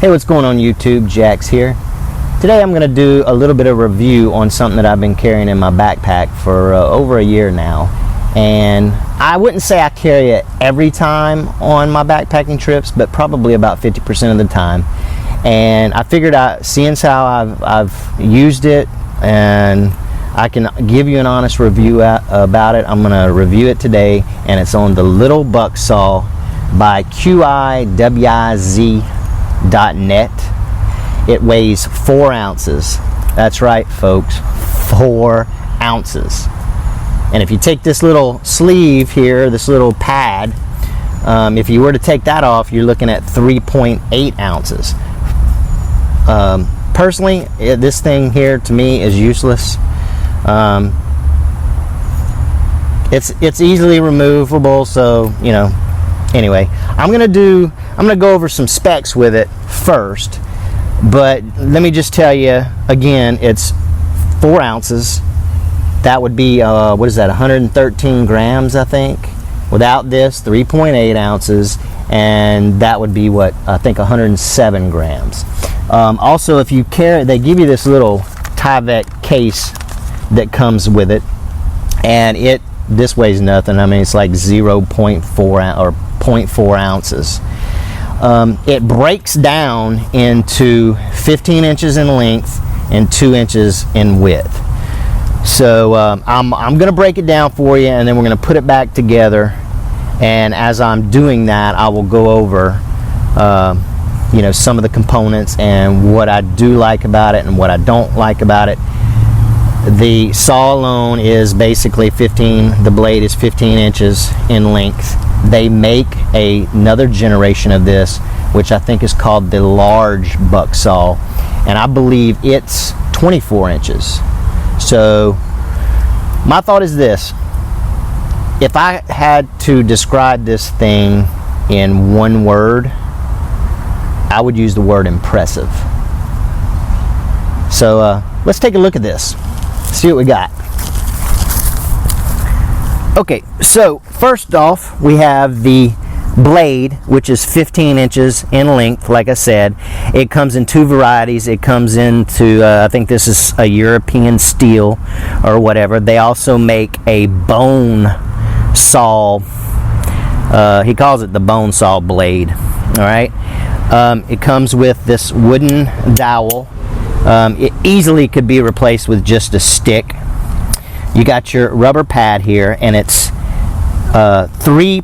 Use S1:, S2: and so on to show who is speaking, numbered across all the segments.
S1: Hey, what's going on YouTube? Jaxx here. Today I'm going to do a little bit of review on something that I've been carrying in my backpack for over a year now. And I wouldn't say I carry it every time on my backpacking trips, but probably about 50% of the time. And I figured out, seeing how I've used it, and I can give you an honest review about it. I'm going to review it today, and it's on the Little Buck Saw by QIWIZ.net. It weighs 4 ounces. That's right, folks, 4 ounces. And if you take this little sleeve here, this little pad, if you were to take that off, you're looking at 3.8 ounces. Personally, this thing here to me is useless. It's easily removable, so you know. Anyway, I'm gonna go over some specs with it first, but let me just tell you again, it's 4 ounces. That would be what is that, 113 grams, I think. Without this, 3.8 ounces, and that would be what, I think 107 grams. Also, if you carry, they give you this little Tyvek case that comes with it, and this weighs nothing. I mean, it's like 0.4 or 0.4 ounces. It breaks down into 15 inches in length and 2 inches in width. So I'm going to break it down for you, and then we're going to put it back together. And as I'm doing that, I will go over you know, some of the components and what I do like about it and what I don't like about it. The saw alone is basically the blade is 15 inches in length. They make another generation of this, which I think is called the large buck saw, and I believe it's 24 inches. So my thought is this: if I had to describe this thing in one word, I would use the word impressive. So let's take a look at this. See what we got. Okay, so first off, we have the blade, which is 15 inches in length. Like I said, it comes in 2 varieties. It comes into I think this is a European steel or whatever. They also make a bone saw. He calls it the bone saw blade. All right. It comes with this wooden dowel. It easily could be replaced with just a stick. You got your rubber pad here, and it's 3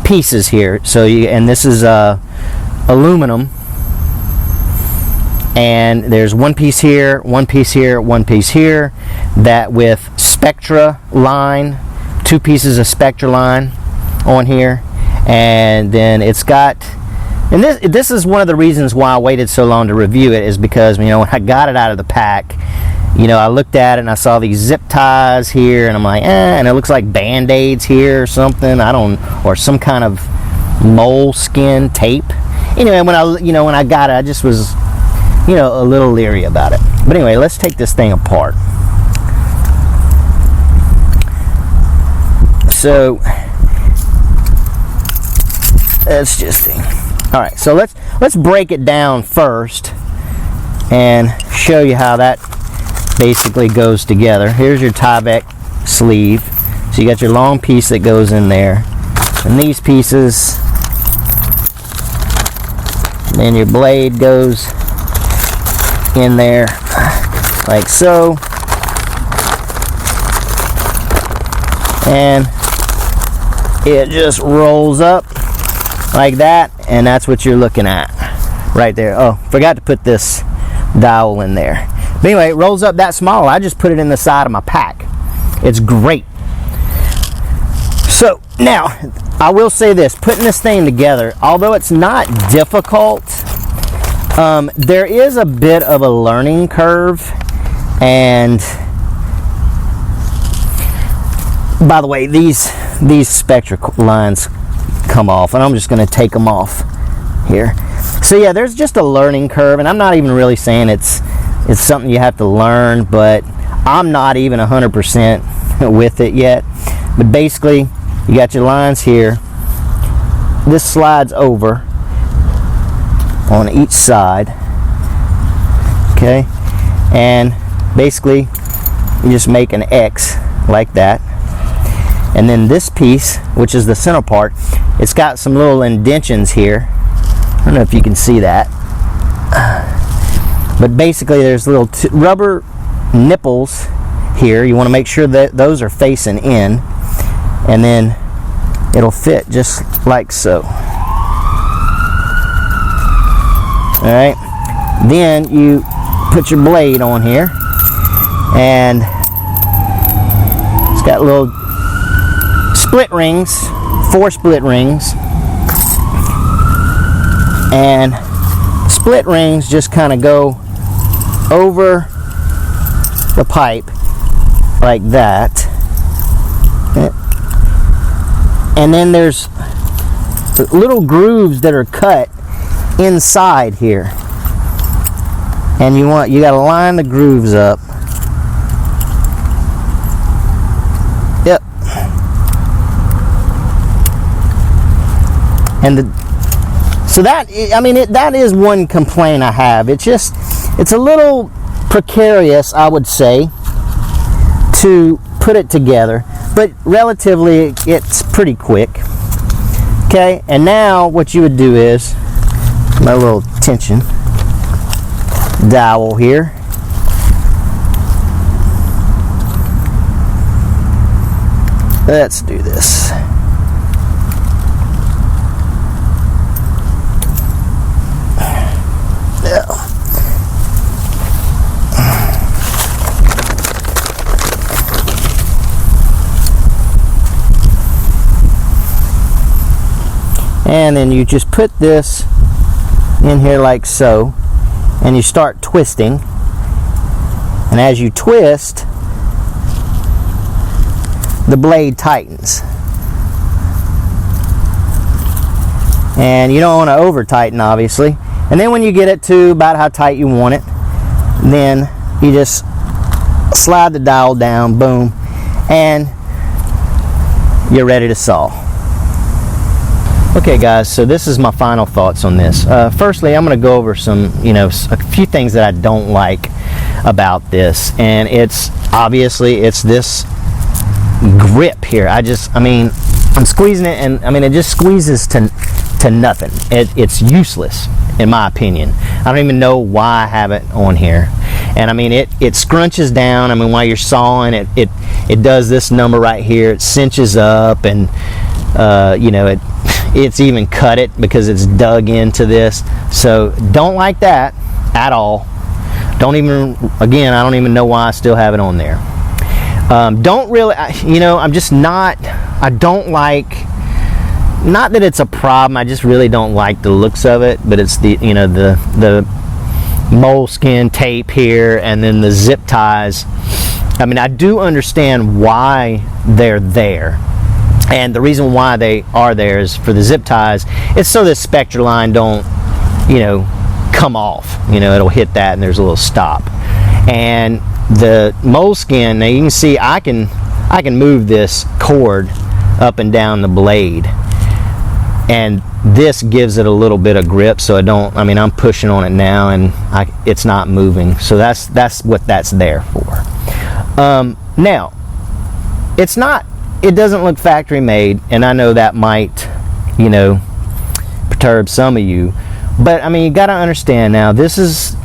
S1: pieces here. So and this is aluminum, and there's 1 piece here, 1 piece here, 1 piece here. That with Spectra line, 2 pieces of Spectra line on here, and then it's got. And this is one of the reasons why I waited so long to review it, is because, you know, when I got it out of the pack, you know, I looked at it and I saw these zip ties here, and I'm like, and it looks like Band-Aids here or something. Or some kind of moleskin tape. Anyway, when I got it, I just was, you know, a little leery about it. But anyway, let's take this thing apart. So let's just see. All right, so let's break it down first and show you how that basically goes together. Here's your Tyvek sleeve. So you got your long piece that goes in there, and these pieces, then your blade goes in there like so, and it just rolls up like that, and that's what you're looking at right there. Oh, forgot to put this dowel in there. But anyway, it rolls up that small. I just put it in the side of my pack. It's great. So now, I will say this, putting this thing together, although it's not difficult, there is a bit of a learning curve. And by the way, these Spectra lines come off, and I'm just going to take them off here. So yeah, there's just a learning curve, and I'm not even really saying it's something you have to learn, but I'm not even 100% with it yet. But basically, you got your lines here. This slides over, on each side. Okay, and basically you just make an X like that. And then this piece, which is the center part, it's got some little indentions here. I don't know if you can see that, but basically there's little rubber nipples here. You want to make sure that those are facing in, and then it'll fit just like so. Alright, then you put your blade on here, and it's got little split rings, 4 split rings, and split rings just kind of go over the pipe like that, and then there's little grooves that are cut inside here, and you got to line the grooves up. Yep. And so that, I mean, that is one complaint I have. It's a little precarious, I would say, to put it together, but relatively it's pretty quick. Okay, and now what you would do is my little tension dowel here. Let's do this. And then you just put this in here like so, and you start twisting, and as you twist, the blade tightens, and you don't want to over tighten, obviously. And then when you get it to about how tight you want it, then you just slide the dowel down, boom, and you're ready to saw. Okay guys, so this is my final thoughts on this. Firstly, I'm going to go over some, a few things that I don't like about this, and it's this grip here. I mean, I'm squeezing it, and I mean, it just squeezes to nothing. It's useless, in my opinion. I don't even know why I have it on here. And I mean, it scrunches down. I mean, while you're sawing, it does this number right here. It cinches up, and it's even cut it because it's dug into this. So don't like that at all. I don't even know why I still have it on there. Don't really, I'm just not, I don't like, not that it's a problem, I just really don't like the looks of it, but it's the moleskin tape here, and then the zip ties. I mean, I do understand why they're there. And the reason why they are there is for the zip ties. It's so this Spectra line don't, come off. It'll hit that and there's a little stop. And the moleskin, now you can see I can move this cord up and down the blade. And this gives it a little bit of grip, so I'm pushing on it now, and it's not moving. So that's what that's there for. Now, it doesn't look factory made, and I know that might, perturb some of you, but I mean, you got to understand now, this is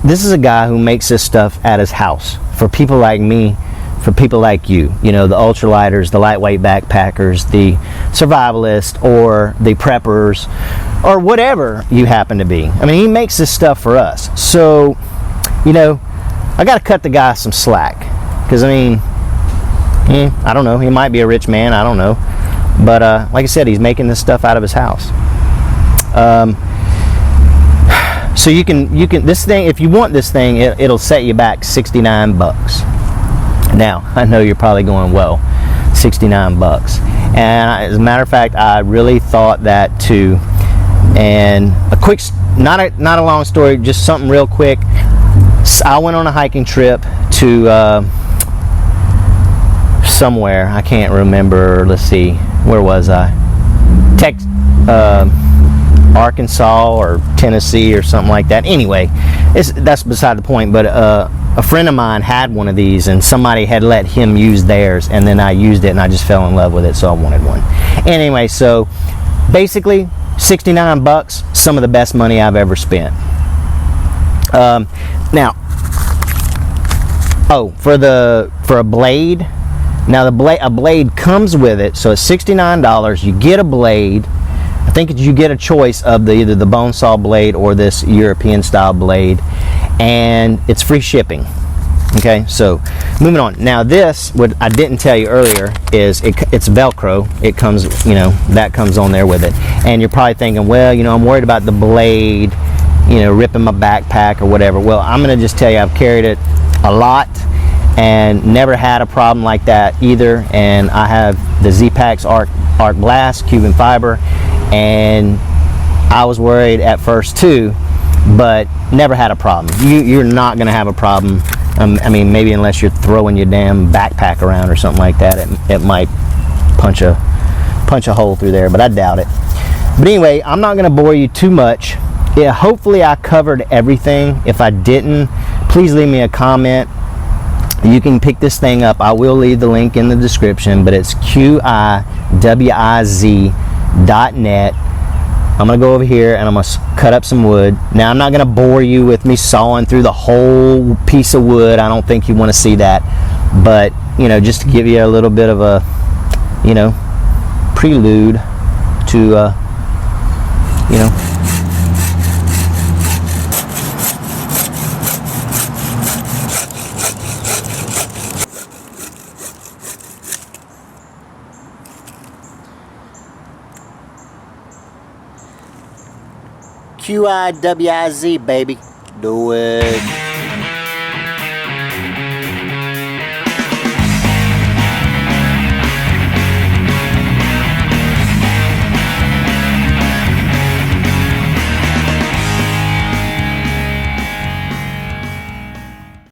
S1: a guy who makes this stuff at his house for people like me, for people like you, the ultralighters, the lightweight backpackers, the survivalists, or the preppers, or whatever you happen to be. I mean, he makes this stuff for us. So, I got to cut the guy some slack, because I mean, I don't know, he might be a rich man, I don't know, but like I said, he's making this stuff out of his house. So you can this thing, if you want this thing, it'll set you back $69. Now I know you're probably going, well, $69, and as a matter of fact, I really thought that too. And a quick, not a long story, just something real quick. I went on a hiking trip to somewhere, I can't remember, let's see, where was I? Arkansas or Tennessee or something like that. Anyway, that's beside the point. But a friend of mine had one of these, and somebody had let him use theirs, and then I used it, and I just fell in love with it, so I wanted one. Anyway, so basically, 69 bucks, some of the best money I've ever spent. Now, for a blade. Now a blade comes with it, so it's $69. You get a blade. I think you get a choice of either the bone saw blade or this European style blade, and it's free shipping. Okay, so moving on. Now this, what I didn't tell you earlier, is it's Velcro. It comes, that comes on there with it. And you're probably thinking, well, I'm worried about the blade, ripping my backpack or whatever. Well, I'm gonna just tell you, I've carried it a lot and never had a problem like that either. And I have the Z-Pax Arc Blast Cuban fiber, and I was worried at first too, but never had a problem. You're not gonna have a problem. I mean, maybe unless you're throwing your damn backpack around or something like that, it might punch a hole through there, but I doubt it. But anyway, I'm not gonna bore you too much. Yeah, hopefully I covered everything. If I didn't, please leave me a comment. You can pick this thing up. I will leave the link in the description, but it's qiwiz.net. I'm going to go over here and I'm going to cut up some wood. Now, I'm not going to bore you with me sawing through the whole piece of wood. I don't think you want to see that. But, just to give you a little bit of a, prelude to, QIWIZ, baby. Do it.